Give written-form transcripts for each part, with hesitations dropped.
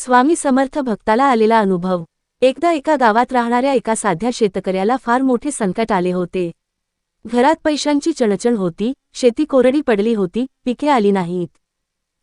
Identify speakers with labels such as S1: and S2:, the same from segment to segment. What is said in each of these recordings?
S1: स्वामी समर्थ भक्ताला आलेला अनुभव। एकदा एका गावात राहणाऱ्या एका साध्या शेतकऱ्याला फार मोठे संकट आले होते। घरात पैशांची चणचण होती, शेती कोरडी पडली होती, पिके आली नाहीत।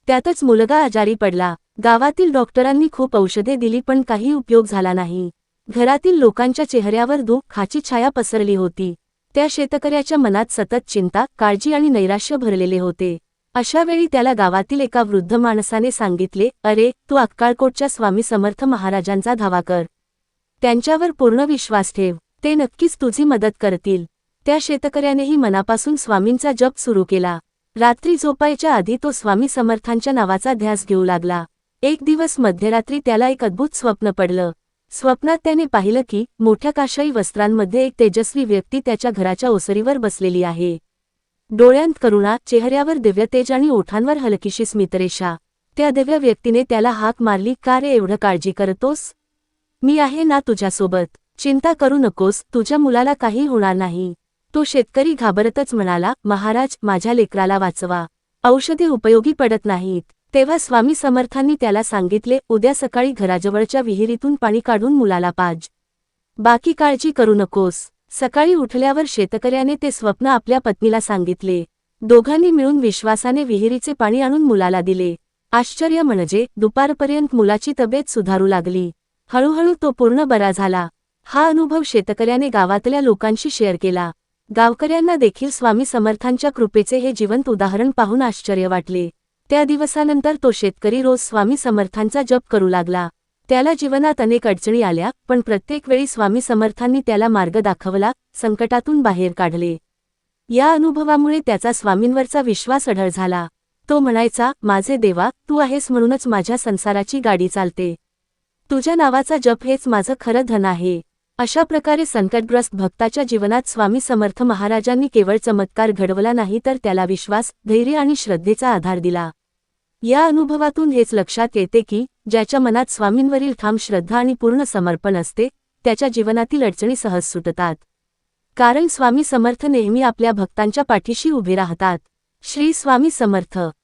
S1: त्यातच मुलगा आजारी पडला। गावातील डॉक्टरांनी खूप औषधे दिली पण काही उपयोग झाला नाही। घरातील लोकांच्या चेहऱ्यावर दुःखाची छाया पसरली होती। त्या शेतकऱ्याच्या मनात सतत चिंता, काळजी आणि नैराश्य भरलेले होते। अशा वेळी त्याला गावातील एका वृद्ध माणसाने सांगितले, अरे तू अक्कलकोटच्या स्वामी समर्थ महाराजांचा धावा कर। त्यांच्यावर पूर्ण विश्वास ठेव, ते नक्कीच तुझी मदत करतील। त्या शेतकऱ्यानेही मनापासून स्वामींचा जप सुरू केला। रात्री झोपायच्या आधी तो स्वामी समर्थांच्या नावाचा ध्यास घेऊ लागला। एक दिवस मध्यरात्री त्याला एक अद्भुत स्वप्न पडलं। स्वप्नात त्याने पाहिलं की मोठ्या काशाई वस्त्रांमध्ये एक तेजस्वी व्यक्ती त्याच्या घराच्या ओसरीवर बसलेली आहे। डोळ्यांत करुणा, चेहऱ्यावर दिव्य तेज आणि ओठांवर हलकीशी स्मितरेषा। त्या दिव्य व्यक्तीने त्याला हाक मारली, का रे एवढं काळजी करतोस? मी आहे ना तुझ्यासोबत, चिंता करू नकोस, तुझ्या मुलाला काही होणार नाही। तो शेतकरी घाबरतच म्हणाला, महाराज माझ्या लेकराला वाचवा, औषधे उपयोगी पडत नाहीत। तेव्हा स्वामी समर्थांनी त्याला सांगितले, उद्या सकाळी घराजवळच्या विहिरीतून पाणी काढून मुलाला पाज, बाकी काळजी करू नकोस। सकाळी उठल्यावर शेतकऱ्याने ते स्वप्न आपल्या पत्नीला सांगितले। दोघांनी मिळून विश्वासाने विहिरीचे पाणी आणून मुलाला दिले। आश्चर्य म्हणजे दुपारपर्यंत मुलाची तब्येत सुधारू लागली। हळूहळू तो पूर्ण बरा झाला। हा अनुभव शेतकऱ्याने गावातल्या लोकांशी शेअर केला। गावकऱ्यांना देखील स्वामी समर्थांच्या कृपेचे हे जिवंत उदाहरण पाहून आश्चर्य वाटले। त्या दिवसानंतर तो शेतकरी रोज स्वामी समर्थांचा जप करू लागला। त्याला जीवनात अनेक अडचणी आल्या, पण प्रत्येक वेळी स्वामी समर्थांनी त्याला मार्ग दाखवला, संकटातून बाहेर काढले। या अनुभवामुळे त्याचा स्वामींवरचा विश्वास अढळ झाला। तो म्हणायचा, माझे देवा, तू आहेस म्हणूनच माझ्या संसाराची गाडी चालते। तुझ्या नावाचा जप हेच माझं खरं धन आहे। अशा प्रकारे संकटग्रस्त भक्ताच्या जीवनात स्वामी समर्थ महाराजांनी केवळ चमत्कार घडवला नाही तर त्याला विश्वास, धैर्य आणि श्रद्धेचा आधार दिला। या अनुभवातून हेच लक्षात येते की ज्याच्या मनात स्वामींवरील ठाम श्रद्धा आणि पूर्ण समर्पण असते, त्याच्या जीवनातील अडचणी सहज सुटतात। कारण स्वामी समर्थ नेहमी आपल्या भक्तांच्या पाठीशी उभे राहतात। श्री स्वामी समर्थ।